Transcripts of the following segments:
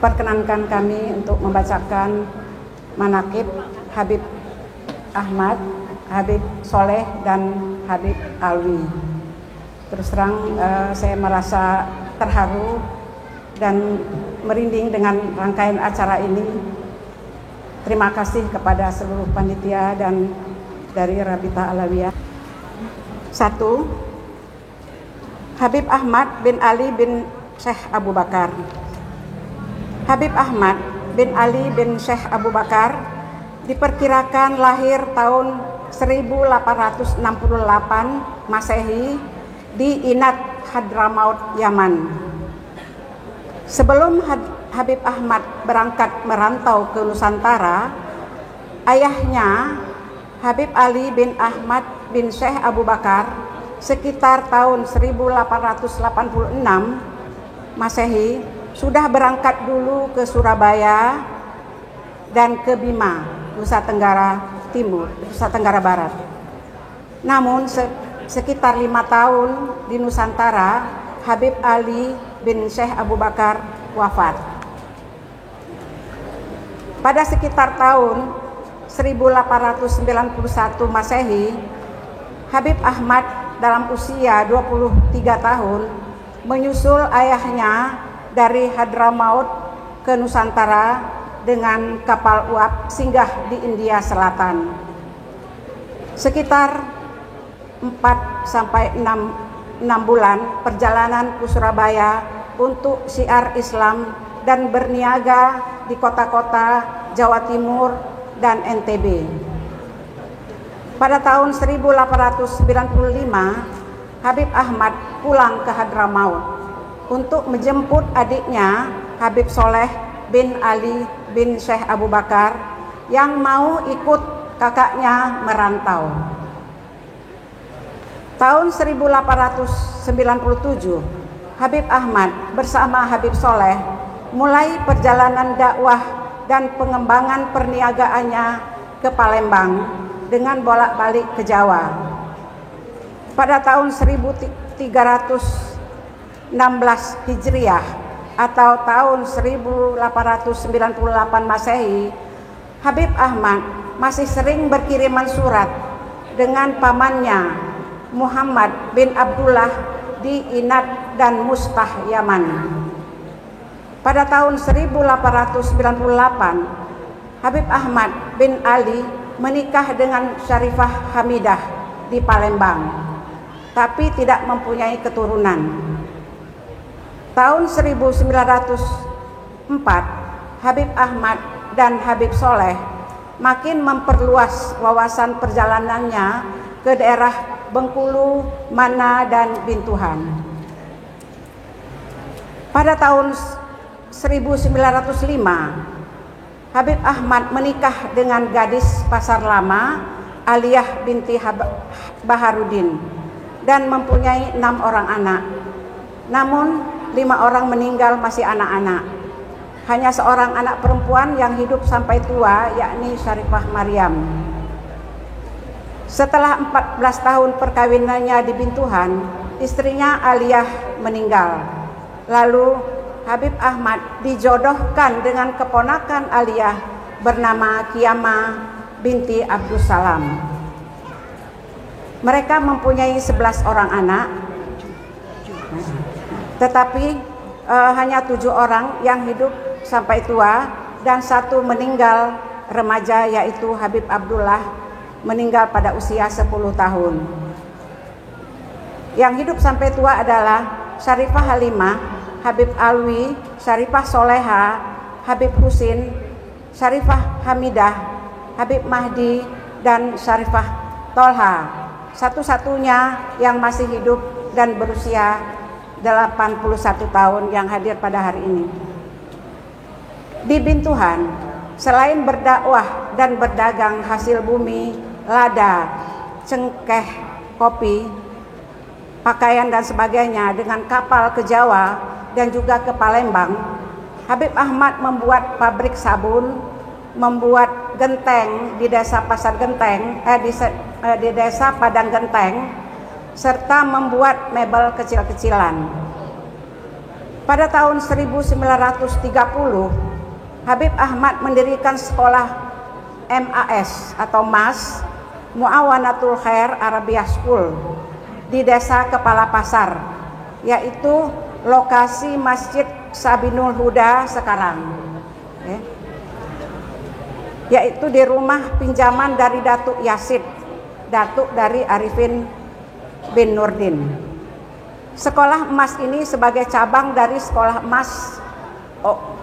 Perkenankan kami untuk membacakan manaqib Habib Ahmad, Habib Soleh, dan Habib Alwi. Terus terang saya merasa terharu dan merinding dengan rangkaian acara ini. Terima kasih kepada seluruh panitia dan dari Rabita Alawiyah. 1. Habib Ahmad bin Ali bin Syekh Abu Bakar. Habib Ahmad bin Ali bin Syekh Abu Bakar diperkirakan lahir tahun 1868 Masehi di Inat, Hadramaut, Yaman. Sebelum Habib Ahmad berangkat merantau ke Nusantara, ayahnya Habib Ali bin Ahmad bin Syekh Abu Bakar sekitar tahun 1886 Masehi sudah berangkat dulu ke Surabaya dan ke Bima, Nusa Tenggara Barat. Namun sekitar 5 tahun di Nusantara, Habib Ali bin Syekh Abu Bakar wafat. Pada sekitar tahun 1891 Masehi, Habib Ahmad dalam usia 23 tahun menyusul ayahnya dari Hadramaut ke Nusantara dengan kapal uap singgah di India Selatan. Sekitar 4 sampai 6 bulan perjalanan ke Surabaya untuk syiar Islam dan berniaga di kota-kota Jawa Timur dan NTB. Pada tahun 1895, Habib Ahmad pulang ke Hadramaut untuk menjemput adiknya Habib Soleh bin Ali bin Syekh Abu Bakar yang mau ikut kakaknya merantau. Tahun 1897, Habib Ahmad bersama Habib Soleh mulai perjalanan dakwah dan pengembangan perniagaannya ke Palembang dengan bolak-balik ke Jawa. Pada tahun 1316 Hijriah atau tahun 1898 Masehi, Habib Ahmad masih sering berkiriman surat dengan pamannya Muhammad bin Abdullah di Inat dan Mustah, Yaman. Pada tahun 1898, Habib Ahmad bin Ali menikah dengan Syarifah Hamidah di Palembang, tapi tidak mempunyai keturunan. Tahun 1904, Habib Ahmad dan Habib Soleh makin memperluas wawasan perjalanannya ke daerah Bengkulu, Mana, dan Bintuhan. Pada tahun 1905, Habib Ahmad menikah dengan gadis Pasar Lama, Aliyah binti Baharudin, dan mempunyai 6 orang anak. Namun 5 orang meninggal masih anak-anak. Hanya seorang anak perempuan yang hidup sampai tua, yakni Syarifah Maryam. Setelah 14 tahun perkawinannya di Bintuhan, istrinya Aliyah meninggal. Lalu Habib Ahmad dijodohkan dengan keponakan Aliyah bernama Kiamah binti Abdussalam. Mereka mempunyai 11 orang anak, tetapi hanya 7 orang yang hidup sampai tua dan 1 meninggal remaja, yaitu Habib Abdullah, meninggal pada usia 10 tahun. Yang hidup sampai tua adalah Syarifah Halimah, Habib Alwi, Syarifah Soleha, Habib Husin, Syarifah Hamidah, Habib Mahdi, dan Syarifah Tolha, satu-satunya yang masih hidup dan berusia 81 tahun yang hadir pada hari ini. Di Bintuhan, selain berdakwah dan berdagang hasil bumi, lada, cengkeh, kopi, pakaian dan sebagainya dengan kapal ke Jawa dan juga ke Palembang, Habib Ahmad membuat pabrik sabun, membuat genteng di desa Pasar Genteng, di desa Padang Genteng, serta membuat mebel kecil-kecilan. Pada tahun 1930, Habib Ahmad mendirikan sekolah MAS atau MAS, Muawanatul Khair Arabia School, di Desa Kepala Pasar, yaitu lokasi Masjid Sabinul Huda sekarang, yaitu di rumah pinjaman dari Datuk Yasid, Datuk dari Arifin bin Nurdin. Sekolah emas ini sebagai cabang dari sekolah emas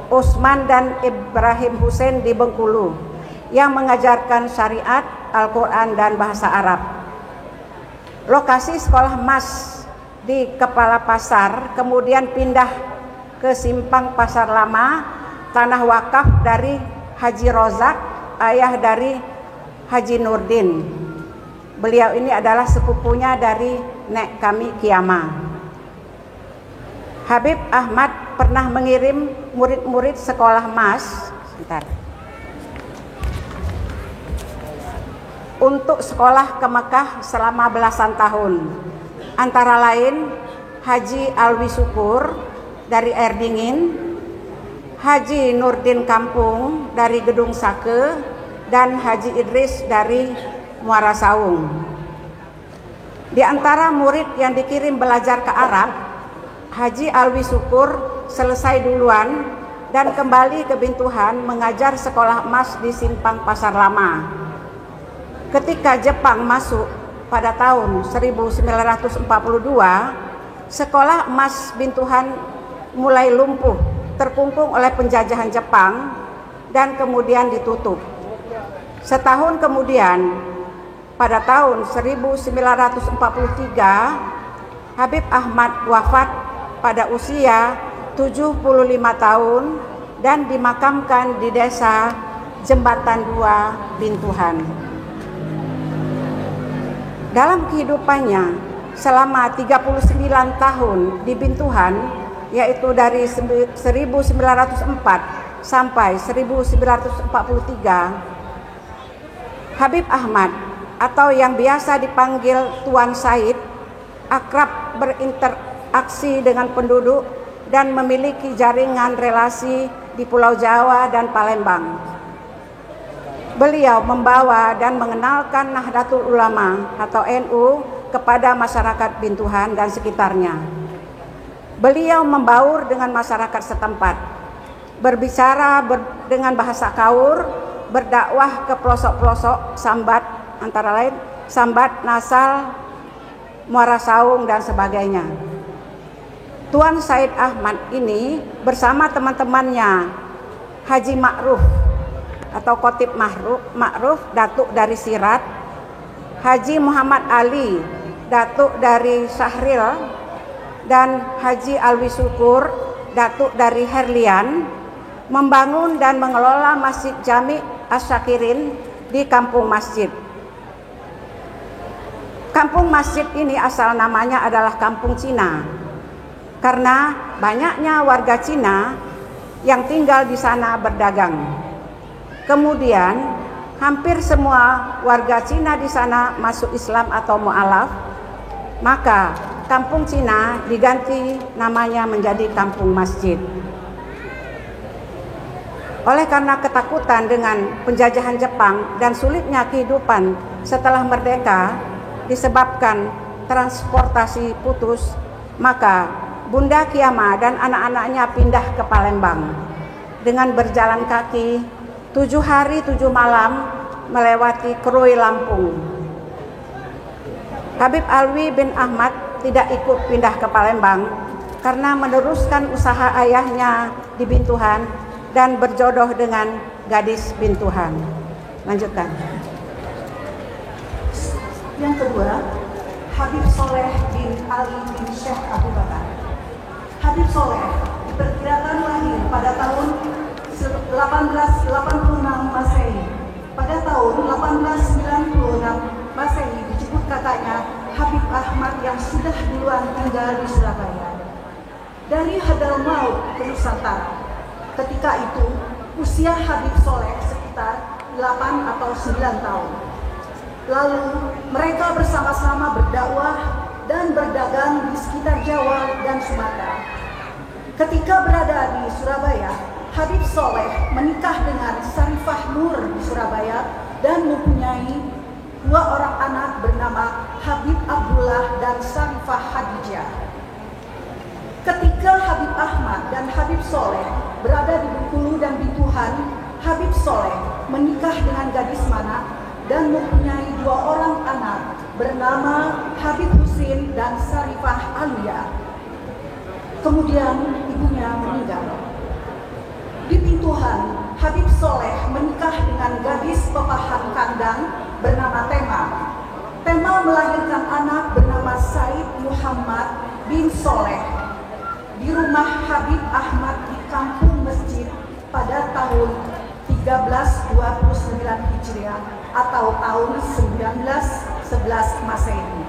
Utsman dan Ibrahim Hussein di Bengkulu yang mengajarkan syariat, Al-Quran dan bahasa Arab. Lokasi sekolah emas di Kepala Pasar kemudian pindah ke Simpang Pasar Lama, tanah wakaf dari Haji Rozak, ayah dari Haji Nurdin. Beliau ini adalah sepupunya dari nek kami Kiamah. Habib Ahmad pernah mengirim murid-murid sekolah emas untuk sekolah ke Mekah selama belasan tahun. Antara lain Haji Alwi Syukur dari Air Dingin, Haji Nurdin Kampung dari Gedung Sake, dan Haji Idris dari Muara Saung. Di antara murid yang dikirim belajar ke Arab, Haji Alwi Syukur selesai duluan dan kembali ke Bintuhan mengajar sekolah emas di Simpang Pasar Lama. Ketika Jepang masuk pada tahun 1942, sekolah emas Bintuhan mulai lumpuh, terkungkung oleh penjajahan Jepang dan kemudian ditutup. Setahun kemudian, pada tahun 1943, Habib Ahmad wafat pada usia 75 tahun dan dimakamkan di desa Jembatan 2, Bintuhan. Dalam kehidupannya selama 39 tahun di Bintuhan, yaitu dari 1904 sampai 1943, Habib Ahmad atau yang biasa dipanggil Tuan Said akrab berinteraksi dengan penduduk dan memiliki jaringan relasi di Pulau Jawa dan Palembang. Beliau membawa dan mengenalkan Nahdlatul Ulama atau NU kepada masyarakat Bintuhan dan sekitarnya. Beliau membaur dengan masyarakat setempat, berbicara dengan bahasa Kaur, berdakwah ke pelosok-pelosok Sambat, antara lain Sambat, Nasal, Muara Saung dan sebagainya. Tuan Said Ahmad ini bersama teman-temannya Haji Ma'ruf atau Khotib Ma'ruf, Datuk dari Sirat, Haji Muhammad Ali, Datuk dari Syahril, dan Haji Alwi Syukur, Datuk dari Herlian, membangun dan mengelola Masjid Jami' Asy-Syakirin di Kampung Masjid. Kampung Masjid ini asal namanya adalah Kampung Cina, karena banyaknya warga Cina yang tinggal di sana berdagang. Kemudian hampir semua warga Cina di sana masuk Islam atau mu'alaf, maka Kampung Cina diganti namanya menjadi Kampung Masjid. Oleh karena ketakutan dengan penjajahan Jepang dan sulitnya kehidupan setelah merdeka disebabkan transportasi putus, maka Bunda Kiamah dan anak-anaknya pindah ke Palembang dengan berjalan kaki 7 hari 7 malam melewati Krui Lampung. Habib Alwi bin Ahmad tidak ikut pindah ke Palembang karena meneruskan usaha ayahnya di Bintuhan dan berjodoh dengan gadis Bintuhan. Lanjutkan. Yang kedua, Habib Soleh bin Ali bin Syekh Abu Bakar. Habib Soleh diperkirakan lahir pada tahun 1886 Masehi. Pada tahun 1896 Masehi dijemput kakaknya Habib Ahmad yang sudah duluan tinggal di Surabaya dari Hadramaut ke Nusantara. Ketika itu usia Habib Soleh sekitar 8 atau 9 tahun. Lalu mereka bersama-sama berdakwah dan berdagang di sekitar Jawa dan Sumatera. Ketika berada di Surabaya, Habib Soleh menikah dengan Syarifah Nur di Surabaya dan mempunyai 2 orang anak bernama Habib Abdullah dan Syarifah Hadijah. Ketika Habib Ahmad dan Habib Soleh berada di Bengkulu dan Bintuhan, Habib Soleh menikah dengan gadis Mana dan mempunyai 2 orang anak bernama Habib Husin dan Syarifah Alia. Kemudian ibunya meninggal. Di Bintuhan, Habib Soleh menikah dengan gadis pepahan kandang bernama Tema. Tema melahirkan anak bernama Said Muhammad bin Soleh di rumah Habib Ahmad di Kampung Masjid pada tahun 1329 Hijriah atau tahun 1911 Masehi.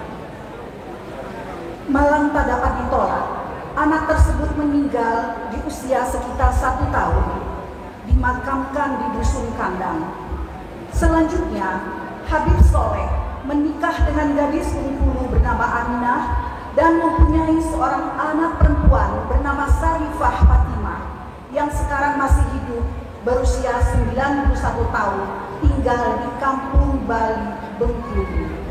Malang tak dapat ditolak. Anak tersebut meninggal di usia sekitar 1 tahun, dimakamkan di Dusun Kandang. Selanjutnya, Habib Soleh menikah dengan gadis Bengkulu bernama Aminah dan mempunyai seorang anak perempuan bernama Syarifah Fatimah yang sekarang masih hidup berusia 91 tahun, tinggal di Kampung Bali, Bengkulu.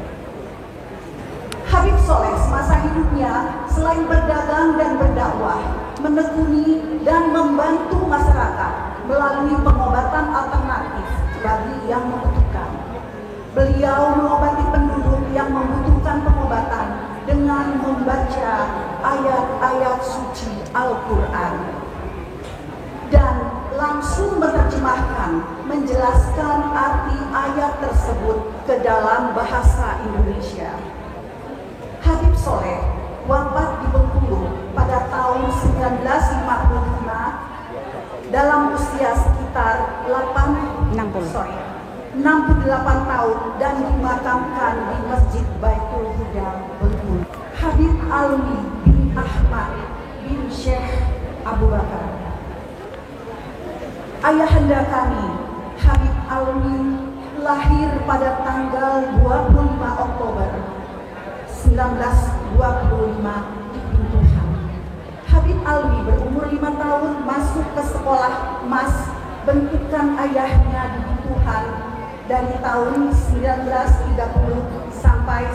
Habib Soleh semasa hidupnya selain berdagang dan berdakwah, menekuni dan membantu masyarakat melalui pengobatan alternatif bagi yang membutuhkan. Beliau mengobati penduduk yang membutuhkan pengobatan dengan membaca ayat-ayat suci Al-Quran dan langsung menerjemahkan, menjelaskan arti ayat tersebut ke dalam bahasa Indonesia. Habib Soleh wafat di Bengkulu pada tahun 1955 dalam usia sekitar 68 tahun dan dimakamkan di Masjid Baitul Huda Bengkulu. Habib Alwi bin Ahmad bin Syekh Abu Bakar. Ayahanda kami, Habib Alwi, lahir pada tanggal 25 Oktober 1925 di Bintuhan. Habib Alwi berumur 5 tahun masuk ke sekolah Mas bentukan ayahnya di Bintuhan dari tahun 1930 sampai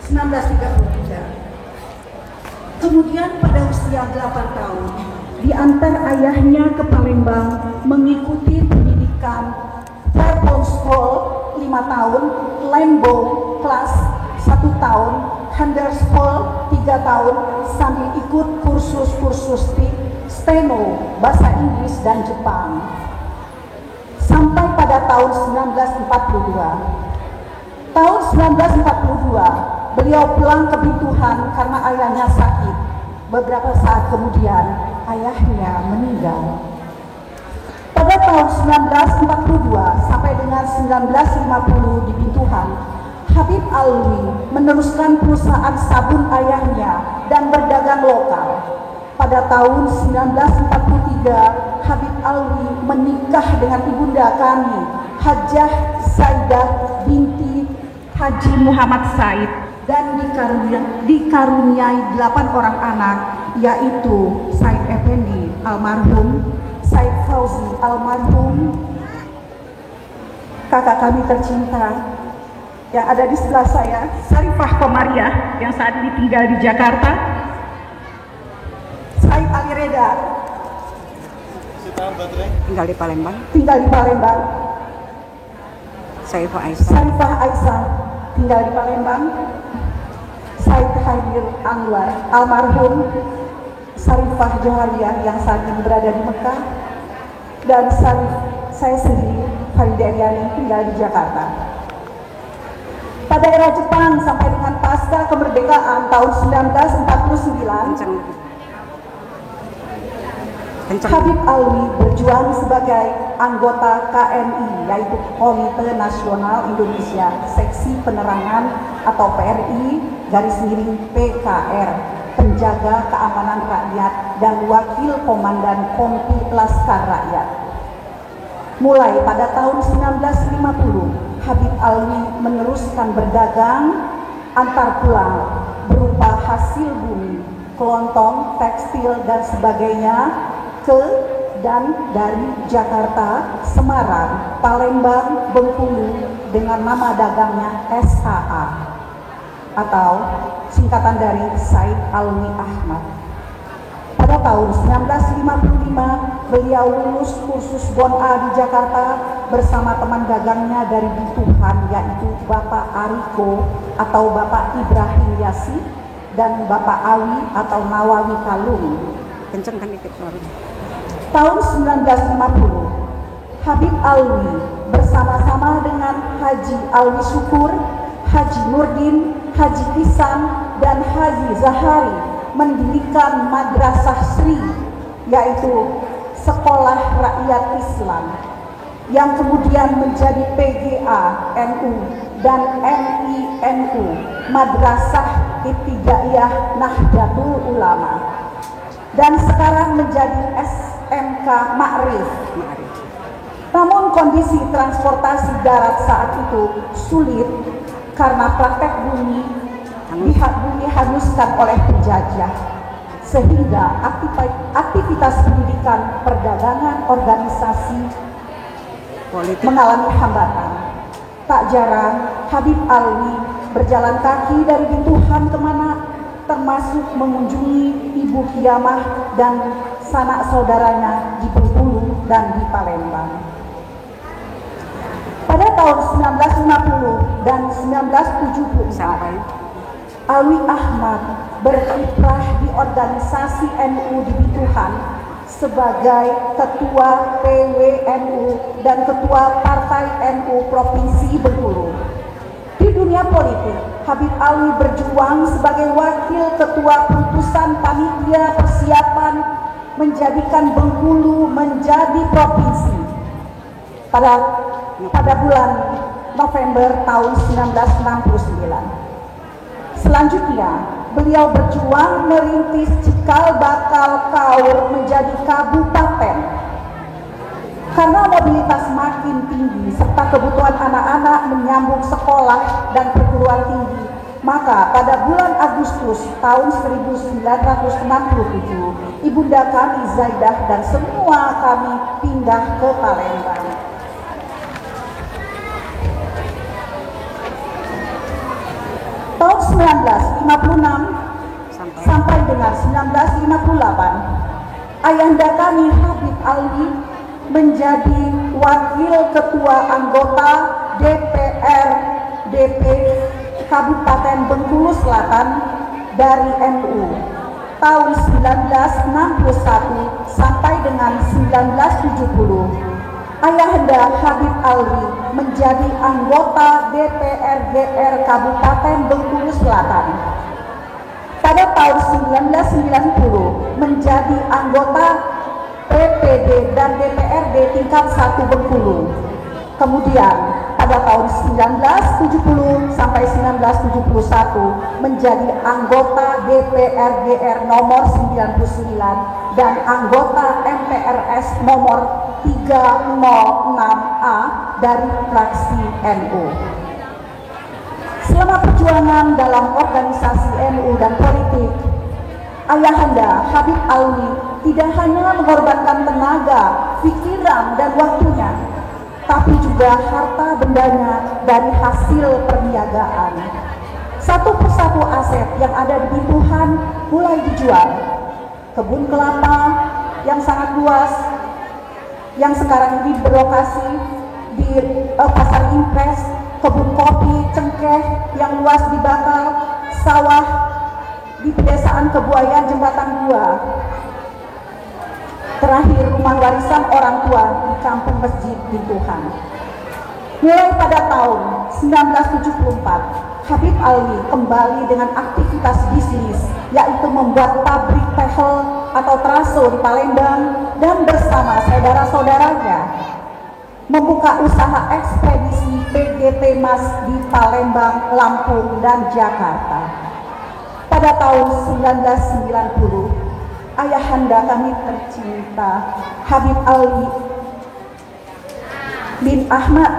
1933. Kemudian pada usia 8 tahun diantar ayahnya ke Palembang mengikuti pendidikan Fairmont School 5 tahun, Lembo kelas 1 tahun, Handelshall 3 tahun, sambil ikut kursus-kursus steno, bahasa Inggris dan Jepang. Sampai pada tahun 1942. Tahun 1942, beliau pulang ke Bintuhan karena ayahnya sakit. Beberapa saat kemudian, ayahnya meninggal. Pada tahun 1942 sampai dengan 1950 di Bintuhan, Habib Alwi meneruskan perusahaan sabun ayahnya dan berdagang lokal. Pada tahun 1943, Habib Alwi menikah dengan ibunda kami, Hajah Saidah binti Haji Muhammad Said, dan dikaruniai 8 orang anak, yaitu Said Effendi almarhum, Said Fauzi almarhum, kakak kami tercinta yang ada di sebelah saya, Syarifah Komariah yang saat ini tinggal di Jakarta, Said Ali Reda tinggal di Palembang, Syarifah Aisyah tinggal di Palembang, Said Hadir Anwar almarhum, Syarifah Johariah yang saat ini berada di Mekah, dan saya sendiri Farida Eliani tinggal di Jakarta. Pada era Jepang sampai dengan pasca kemerdekaan tahun 1949, Habib Alwi berjuang sebagai anggota KNI, yaitu Komite Nasional Indonesia, Seksi Penerangan atau PRI, garis miring PKR, penjaga keamanan rakyat dan wakil komandan Kompi Laskar Rakyat. Mulai pada tahun 1950, Habib Alwi meneruskan berdagang antar pulau berupa hasil bumi kelontong, tekstil, dan sebagainya ke dan dari Jakarta, Semarang, Palembang, Bengkulu dengan nama dagangnya SHA atau singkatan dari Said Alwi Ahmad. Pada tahun 1955, beliau lulus kursus Bon A di Jakarta bersama teman dagangnya dari Bituhan, yaitu Bapak Ariko atau Bapak Ibrahim Yasi dan Bapak Awi atau Nawawi Kalung. Kencengkan dikit suara. Tahun 1950, Habib Alwi bersama-sama dengan Haji Alwi Syukur, Haji Nurdin, Haji Isan, dan Haji Zahari mendirikan Madrasah Sri, yaitu Sekolah Rakyat Islam, yang kemudian menjadi PGA NU dan MINU, Madrasah Ibtidaiyah Nahdlatul Ulama, dan sekarang menjadi SMK Ma'rif. Namun kondisi transportasi darat saat itu sulit karena praktek bumi dihanguskan oleh penjajah, sehingga aktivitas pendidikan, perdagangan, organisasi politik mengalami hambatan. Tak jarang Habib Alwi berjalan kaki dari Bituhan kemana, termasuk mengunjungi Ibu Kiamah dan sanak saudaranya di Bengkulu dan di Palembang. Pada tahun 1950 dan 1974, Alwi Ahmad berkiprah di organisasi NU di Bituhan sebagai Ketua PWNU dan Ketua Partai NU Provinsi Bengkulu. Di dunia politik, Habib Alwi berjuang sebagai Wakil Ketua Putusan Panitia Persiapan menjadikan Bengkulu menjadi provinsi pada bulan November tahun 1969. Selanjutnya, beliau berjuang merintis Cikal Bakal Kaur menjadi kabupaten. Karena mobilitas makin tinggi serta kebutuhan anak-anak menyambung sekolah dan perguruan tinggi, maka pada bulan Agustus tahun 1967, ibunda kami Zaidah dan semua kami pindah ke Palembang. Tahun 1956 sampai dengan 1958, ayahanda kami Habib Alwi menjadi wakil ketua anggota DPRD Kabupaten Bengkulu Selatan dari NU tahun 1961 sampai dengan 1970. Ayahanda Habib Alwi menjadi anggota DPR GR Kabupaten Bengkulu Selatan. Pada tahun 1990 menjadi anggota PPD dan DPRD tingkat 1 Bengkulu. Kemudian pada tahun 1970 sampai 1971 menjadi anggota DPR GR nomor 99 dan anggota MPRS nomor 306A dari fraksi NU. Selama perjuangan dalam organisasi NU dan politik, ayahanda Habib Alwi tidak hanya mengorbankan tenaga, pikiran, dan waktunya, tapi juga harta bendanya dari hasil perniagaan. Satu persatu aset yang ada di Bituhan mulai dijual. Kebun kelapa yang sangat luas, yang sekarang ini berlokasi di Pasar Impres, kebun kopi, cengkeh yang luas di Bakal, sawah di pedesaan Kebuayan, Jembatan 2. Terakhir, rumah warisan orang tua di kampung Masjid Bituhan. Mulai pada tahun 1974, Habib Alwi kembali dengan aktivitas bisnis, yaitu membuat pabrik tehel atau teraso di Palembang dan bersama saudara-saudaranya membuka usaha ekspedisi PGT Mas di Palembang, Lampung, dan Jakarta. Pada tahun 1990, ayahanda kami tercinta Habib Alwi bin Ahmad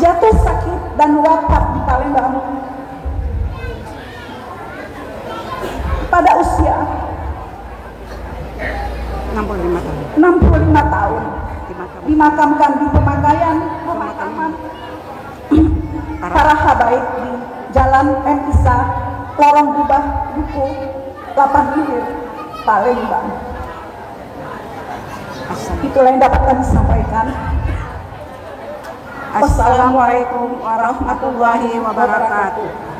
jatuh sakit dan wafat di Palembang pada usia 65 tahun. 65 tahun dimakamkan di pemakaman para habaib di Jalan M. Isa, Lorong Gubah, Duku, 8 Ilir, Palembang. Itulah yang dapat kami sampaikan. Assalamualaikum warahmatullahi wabarakatuh.